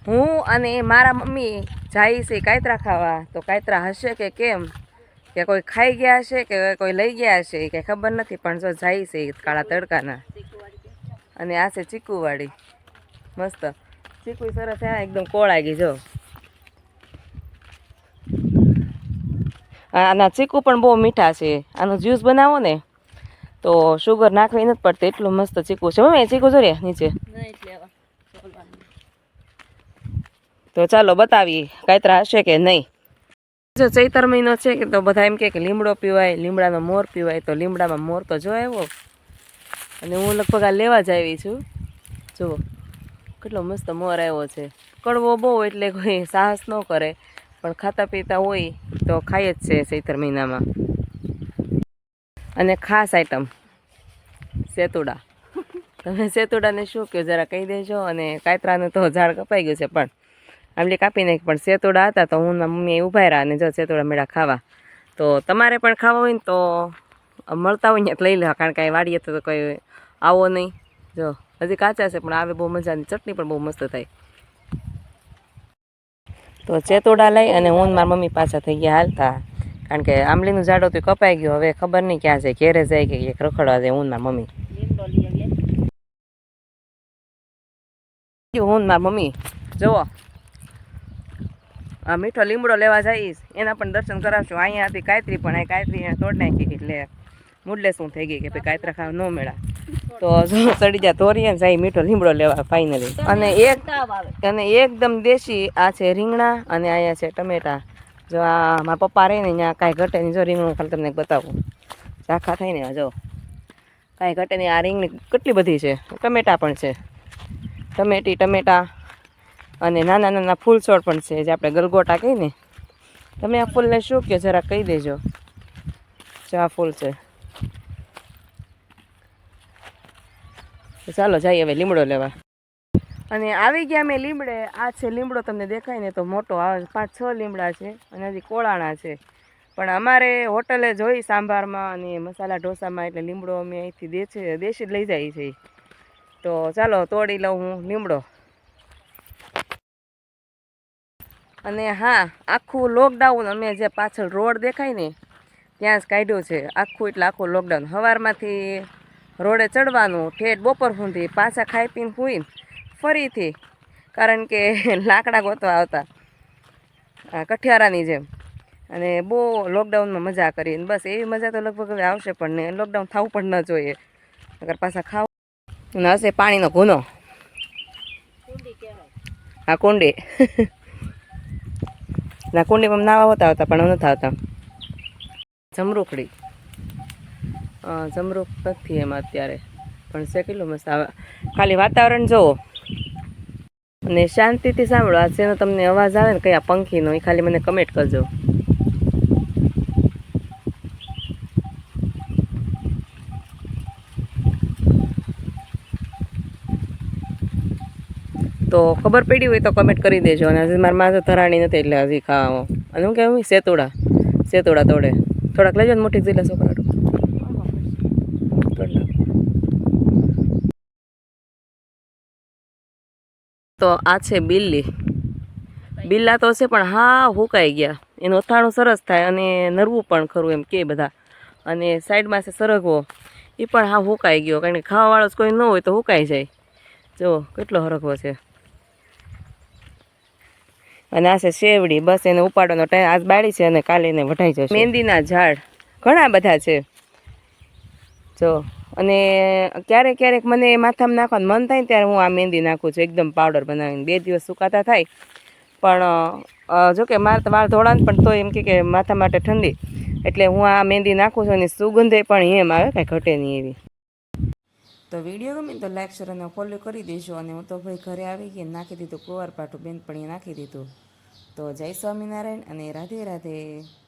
હું અને મારા મમ્મી જાય છે કાયતરા ખાવા. તો કાયતરા હશે કે કેમ, કે કોઈ ખાઈ ગયા હશે કે કોઈ લઈ ગયા હશે એ કંઈ ખબર નથી, પણ જો જાય છે કાળા તડકાના. અને આ છે ચીકુવાળી, મસ્ત ચીકુ સરસ એકદમ કોળાઈ ગઈ જો. આના ચીકુ પણ બહુ મીઠા છે. આનો જ્યુસ બનાવો ને તો શુગર નાખવી નથી પડતી, એટલું મસ્ત ચીકુ છે. મમ્મી ચીકુ જો રે નીચે. તો ચાલો બતાવીએ કાયતરા હશે કે નહીં. જો ચૈતર મહિનો છે કે તો બધા એમ કે લીમડો પીવાય, લીમડાનો મોર પીવાય. તો લીમડામાં મોર તો જો આવ્યો, અને હું લગભગ આ લેવા જ આવી છું. જુઓ કેટલો મસ્ત મોર આવ્યો છે. કડવો બહુ એટલે કોઈ સાહસ ન કરે, પણ ખાતા પીતા હોય તો ખાય જ છે ચૈતર મહિનામાં. અને ખાસ આઈટમ સેતુડા. તમે સેતુડાને શું કહો જરા કહી દેજો. અને કાયતરાનું તો ઝાડ કપાઈ ગયું છે, પણ આમલી કાપી નાખી, પણ સેતુડા હતા તો હું મમ્મી ઊભા રહ્યા અને જો સેતુડા મેળા ખાવા. તો તમારે પણ ખાવા હોય ને તો મળતા હોય ને લઈ લેવા, કારણ કે અહીં વાડીએ તો કોઈ આવો નહીં. જો હજી કાચા છે પણ આવે બહુ મજાની, ચટણી પણ બહુ મસ્ત થાય. તો સેતુડા લઈ અને હું મારા મમ્મી પાછા થઈ ગયા હાલતા, કારણ કે આંબલીનું ઝાડ હતું કપાઈ ગયું. હવે ખબર નહીં ક્યાં છે, ઘેરે જાય કે રખડવા જાય. હું મારા મમ્મી મારા મમ્મી જુઓ આ મીઠો લીમડો લેવા જઈશ, એના પણ દર્શન કરાવશું. અહીંયા હતી કાયત્રી, પણ અહીં કાયત્રી તોડ નાખી એટલે મૂડલે શું થઈ ગઈ કે ભાઈ કાયત્રા ખાવા ન મેળા. તો ચડી જા તોરીએ ને જાય મીઠો લીમડો લેવા ફાઇનલી. અને એકદમ દેશી આ છે રીંગણા, અને અહીંયા છે ટમેટા. જો આ મારા પપ્પા રહે ને ત્યાં કાંઈ ઘટે નહીં. જો રીંગણું ખાલી તમને બતાવું, ઝાખા થાય ને જો કાંઈ ઘટે નહીં. આ રીંગણી કેટલી બધી છે, ટમેટા પણ છે, ટમેટા અને નાના નાના ફૂલ છોડ પણ છે, જે આપણે ગલગોટા કહીએ ને. તમે આ ફૂલને શું કહો જરા કહી દેજો. જો આ ફૂલ છે. ચાલો જઈએ હવે લીમડો લેવા. અને આવી ગયા મેં લીમડે. આ છે લીમડો, તમને દેખાય ને તો મોટો આવે, 5-6 લીમડા છે અને હજી કોળાણા છે. પણ અમારે હોટલે જોઈ સાંભારમાં અને મસાલા ઢોસામાં, એટલે લીમડો અમે અહીંથી દેશી જ લઈ જાય છે. તો ચાલો તોડી લઉં હું લીમડો. અને હા, આખું લોકડાઉન અમે જે પાછળ રોડ દેખાય ને ત્યાં જ કાઢ્યું છે આખું, એટલે આખું લોકડાઉન. સવારમાંથી રોડે ચડવાનું ઠેઠ બપોર સુધી, પાછા ખાઈ પીને સૂઈને ફરીથી, કારણ કે લાકડા ગોતવા આવતા કઠિયારાની જેમ. અને બહુ લોકડાઉનમાં મજા કરી. બસ એવી મજા તો લગભગ હવે આવશે પણ ને, લોકડાઉન થવું પણ ન જોઈએ, અગર પાછા ખાવું. અને હશે પાણીનો ગુનો. હા કુંડી. ના કુંડીમાં નાવા હોતા હતા પણ નથી આવતા. જમરૂખડી જમરૂખ નથી એમાં અત્યારે, પણ છે કેટલું મસ્ત આવે. ખાલી વાતાવરણ જુઓ અને શાંતિથી સાંભળો. આ જેનો તમને અવાજ આવે ને કયા પંખીનો, એ ખાલી મને કમેન્ટ કરજો. તો ખબર પડી હોય તો કમેન્ટ કરી દેજો. અને હજી મારા માથે ધરાણી નથી એટલે હજી ખાવામાં. અને હું કહેવું સેતુડા તોડે. થોડાક લેજો ને મોટી જિલ્લા છોકરા. તો આ છે બિલ્લા તો છે પણ હા હુકાઈ ગયા. એનું અથાણું સરસ થાય અને નરવું પણ ખરું એમ કે બધા. અને સાઈડમાં છે સરગવો, એ પણ હા હુકાઈ ગયો, કારણ કે ખાવાવાળો કોઈ ન હોય તો હુકાઈ જાય. જો કેટલો હરગવો છે. અને આ છે શેવડી. બસ એને ઉપાડવાનો ટાઈમ આજ બાળી છે અને કાલે એને વઢાઈ જશે. મહેંદીના ઝાડ ઘણા બધા છે જો. અને ક્યારેક ક્યારેક મને માથામાં નાખવાનું મન થાય ને ત્યારે હું આ મહેંદી નાખું છું, એકદમ પાવડર બનાવીને. 2 દિવસ સુકાતા થાય. પણ જોકે મારે તો વાળ ધોળાને પણ તો એમ કે માથા માટે ઠંડી, એટલે હું આ મહેંદી નાખું છું. અને સુગંધે પણ એમ આવે, કાંઈ ઘટે નહીં એવી. તો વિડીયો ગમે તો લાઈક શેર અને ફોલો કરી દેજો. અને હું તો ભાઈ ઘરે આવી ગઈ, નાખી દીધું કુંવર પાઠું, બેનપણીએ નાખી દીધું. તો જય સ્વામિનારાયણ અને રાધે રાધે.